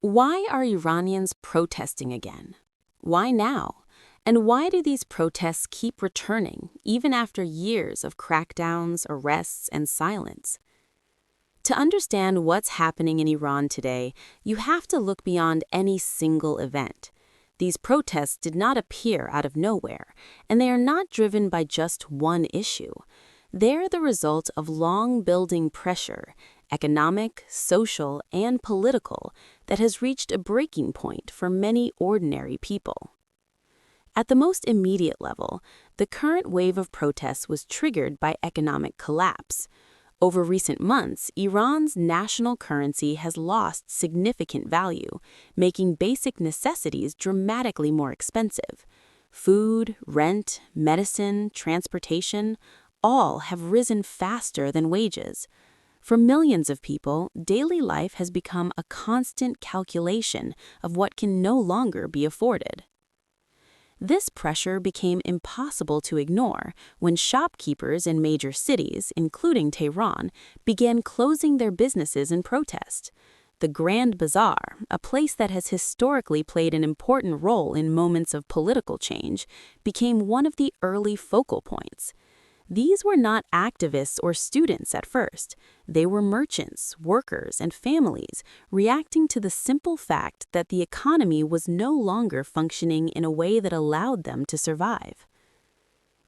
Why are Iranians protesting again? Why now? And why do these protests keep returning, even after years of crackdowns, arrests, and silence? To understand what's happening in Iran today, you have to look beyond any single event. These protests did not appear out of nowhere, and they are not driven by just one issue. They're the result of long-building pressure, economic, social, and political, that has reached a breaking point for many ordinary people. At the most immediate level, the current wave of protests was triggered by economic collapse. Over recent months, Iran's national currency has lost significant value, making basic necessities dramatically more expensive. Food, rent, medicine, transportation, all have risen faster than wages. For millions of people, daily life has become a constant calculation of what can no longer be afforded. This pressure became impossible to ignore when shopkeepers in major cities, including Tehran, began closing their businesses in protest. The Grand Bazaar, a place that has historically played an important role in moments of political change, became one of the early focal points. These were not activists or students at first. They were merchants, workers, and families reacting to the simple fact that the economy was no longer functioning in a way that allowed them to survive.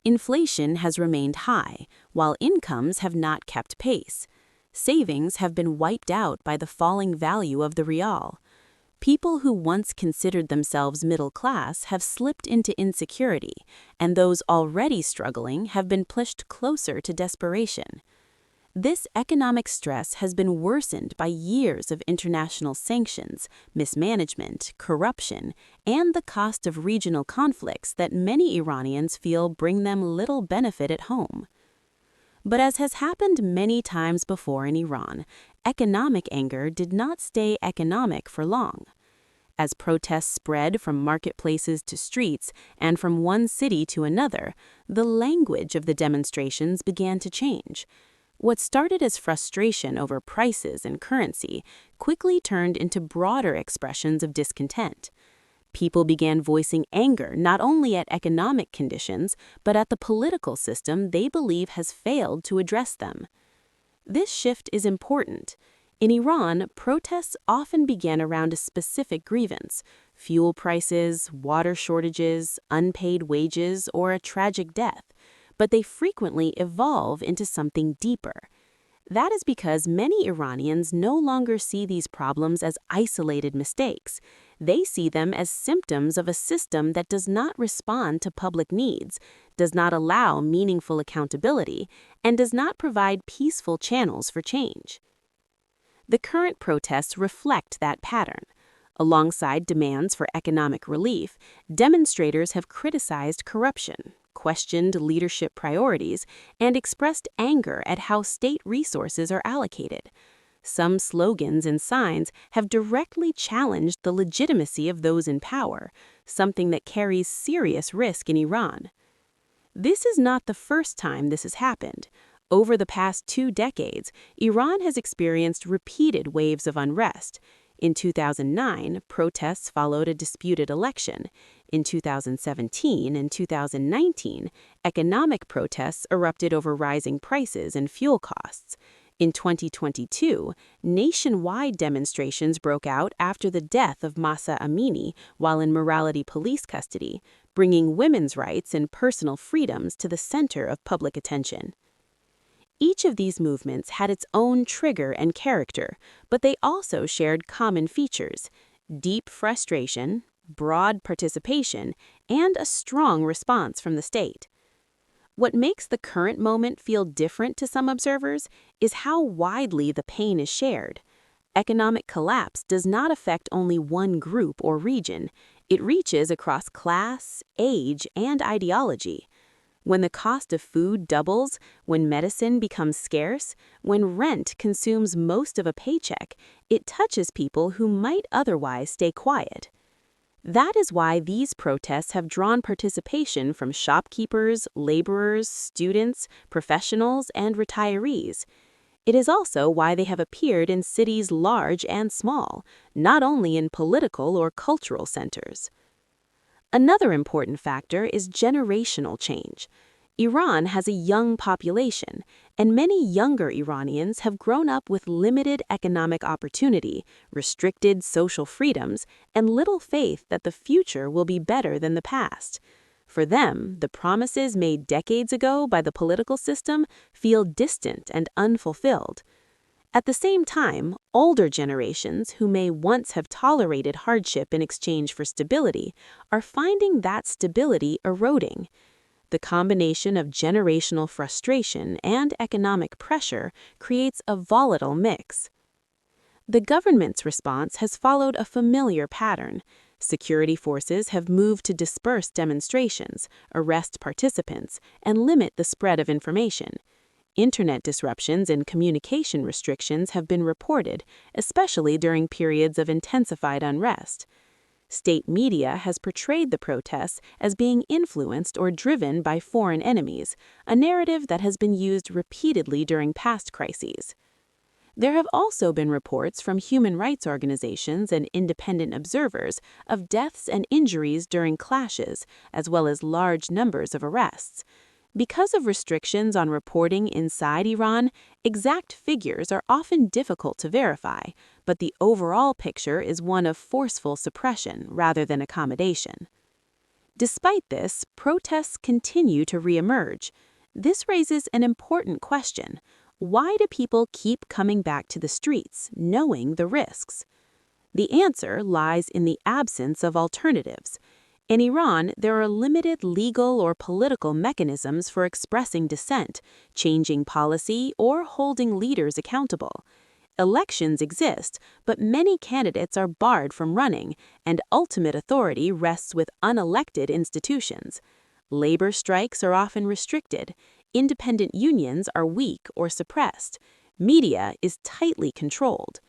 Inflation has remained high, while incomes have not kept pace. Savings have been wiped out by the falling value of the rial. People who once considered themselves middle class have slipped into insecurity, and those already struggling have been pushed closer to desperation. This economic stress has been worsened by years of international sanctions, mismanagement, corruption, and the cost of regional conflicts that many Iranians feel bring them little benefit at home. But as has happened many times before in Iran, economic anger did not stay economic for long. As protests spread from marketplaces to streets and from one city to another, the language of the demonstrations began to change. What started as frustration over prices and currency quickly turned into broader expressions of discontent. People began voicing anger not only at economic conditions, but at the political system they believe has failed to address them. This shift is important. In Iran, protests often began around a specific grievance: fuel prices, water shortages, unpaid wages, or a tragic death, but they frequently evolve into something deeper. That is because many Iranians no longer see these problems as isolated mistakes. They see them as symptoms of a system that does not respond to public needs, does not allow meaningful accountability, and does not provide peaceful channels for change. The current protests reflect that pattern. Alongside demands for economic relief, demonstrators have criticized corruption, questioned leadership priorities, and expressed anger at how state resources are allocated. Some slogans and signs have directly challenged the legitimacy of those in power, something that carries serious risk in Iran. This is not the first time this has happened. Over the past 2 decades, Iran has experienced repeated waves of unrest. In 2009, protests followed a disputed election. In 2017 and 2019, economic protests erupted over rising prices and fuel costs. In 2022, nationwide demonstrations broke out after the death of Mahsa Amini while in morality police custody, bringing women's rights and personal freedoms to the center of public attention. Each of these movements had its own trigger and character, but they also shared common features: deep frustration, broad participation, and a strong response from the state. What makes the current moment feel different to some observers is how widely the pain is shared. Economic collapse does not affect only one group or region. It reaches across class, age, and ideology. When the cost of food doubles, when medicine becomes scarce, when rent consumes most of a paycheck, it touches people who might otherwise stay quiet. That is why these protests have drawn participation from shopkeepers, laborers, students, professionals, and retirees. It is also why they have appeared in cities large and small, not only in political or cultural centers. Another important factor is generational change. Iran has a young population, and many younger Iranians have grown up with limited economic opportunity, restricted social freedoms, and little faith that the future will be better than the past. For them, the promises made decades ago by the political system feel distant and unfulfilled. At the same time, older generations who may once have tolerated hardship in exchange for stability are finding that stability eroding. The combination of generational frustration and economic pressure creates a volatile mix. The government's response has followed a familiar pattern. Security forces have moved to disperse demonstrations, arrest participants, and limit the spread of information. Internet disruptions and communication restrictions have been reported, especially during periods of intensified unrest. State media has portrayed the protests as being influenced or driven by foreign enemies, a narrative that has been used repeatedly during past crises. There have also been reports from human rights organizations and independent observers of deaths and injuries during clashes, as well as large numbers of arrests. Because of restrictions on reporting inside Iran, exact figures are often difficult to verify, but the overall picture is one of forceful suppression rather than accommodation. Despite this, protests continue to reemerge. This raises an important question. Why do people keep coming back to the streets, knowing the risks? The answer lies in the absence of alternatives. In Iran, there are limited legal or political mechanisms for expressing dissent, changing policy, or holding leaders accountable. Elections exist, but many candidates are barred from running, and ultimate authority rests with unelected institutions. Labor strikes are often restricted. Independent unions are weak or suppressed. Media is tightly controlled.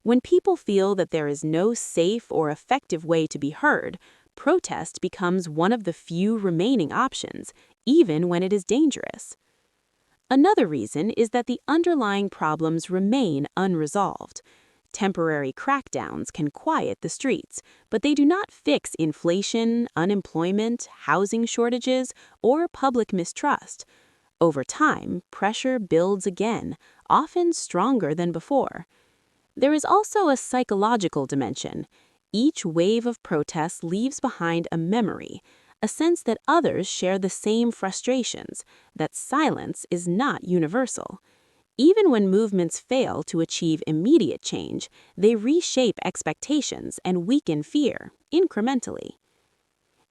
When people feel that there is no safe or effective way to be heard, protest becomes one of the few remaining options, even when it is dangerous. Another reason is that the underlying problems remain unresolved. Temporary crackdowns can quiet the streets, but they do not fix inflation, unemployment, housing shortages, or public mistrust. Over time, pressure builds again, often stronger than before. There is also a psychological dimension. Each wave of protests leaves behind a memory, a sense that others share the same frustrations, that silence is not universal. Even when movements fail to achieve immediate change, they reshape expectations and weaken fear, incrementally.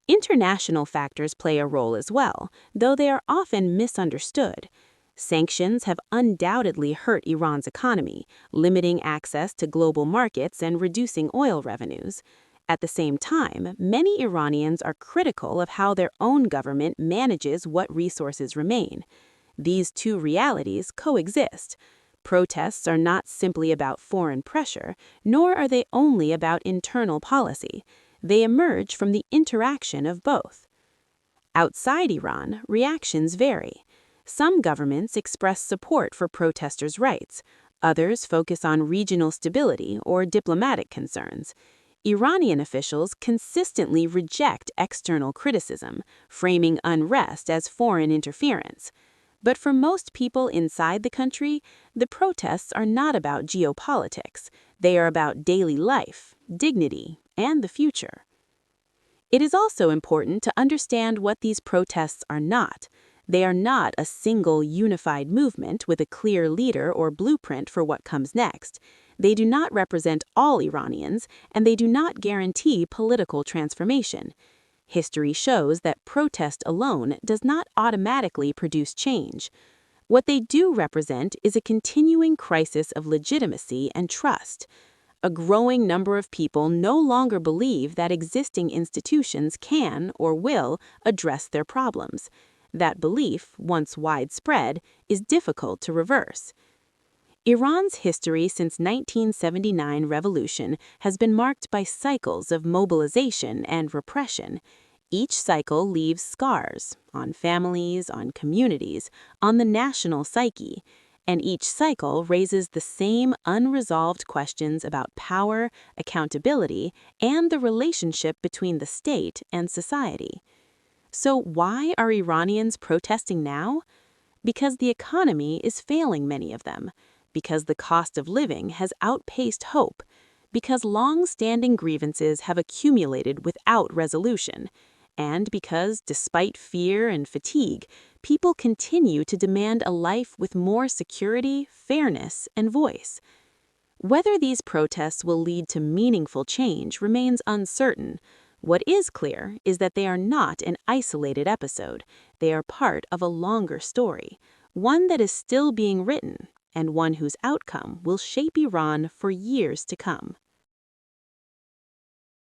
International factors play a role as well, though they are often misunderstood. Sanctions have undoubtedly hurt Iran's economy, limiting access to global markets and reducing oil revenues. At the same time, many Iranians are critical of how their own government manages what resources remain. These two realities coexist. Protests are not simply about foreign pressure, nor are they only about internal policy. They emerge from the interaction of both. Outside Iran, reactions vary. Some governments express support for protesters' rights. Others focus on regional stability or diplomatic concerns. Iranian officials consistently reject external criticism, framing unrest as foreign interference. But for most people inside the country, the protests are not about geopolitics. They are about daily life, dignity, and the future. It is also important to understand what these protests are not. They are not a single unified movement with a clear leader or blueprint for what comes next. They do not represent all Iranians, and they do not guarantee political transformation. History shows that protest alone does not automatically produce change. What they do represent is a continuing crisis of legitimacy and trust. A growing number of people no longer believe that existing institutions can or will address their problems. That belief, once widespread, is difficult to reverse. Iran's history since 1979 revolution has been marked by cycles of mobilization and repression. Each cycle leaves scars on families, on communities, on the national psyche. And each cycle raises the same unresolved questions about power, accountability, and the relationship between the state and society. So why are Iranians protesting now? Because the economy is failing many of them, because the cost of living has outpaced hope, because long-standing grievances have accumulated without resolution, and because, despite fear and fatigue, people continue to demand a life with more security, fairness, and voice. Whether these protests will lead to meaningful change remains uncertain. What is clear is that they are not an isolated episode. They are part of a longer story, one that is still being written, and one whose outcome will shape Iran for years to come.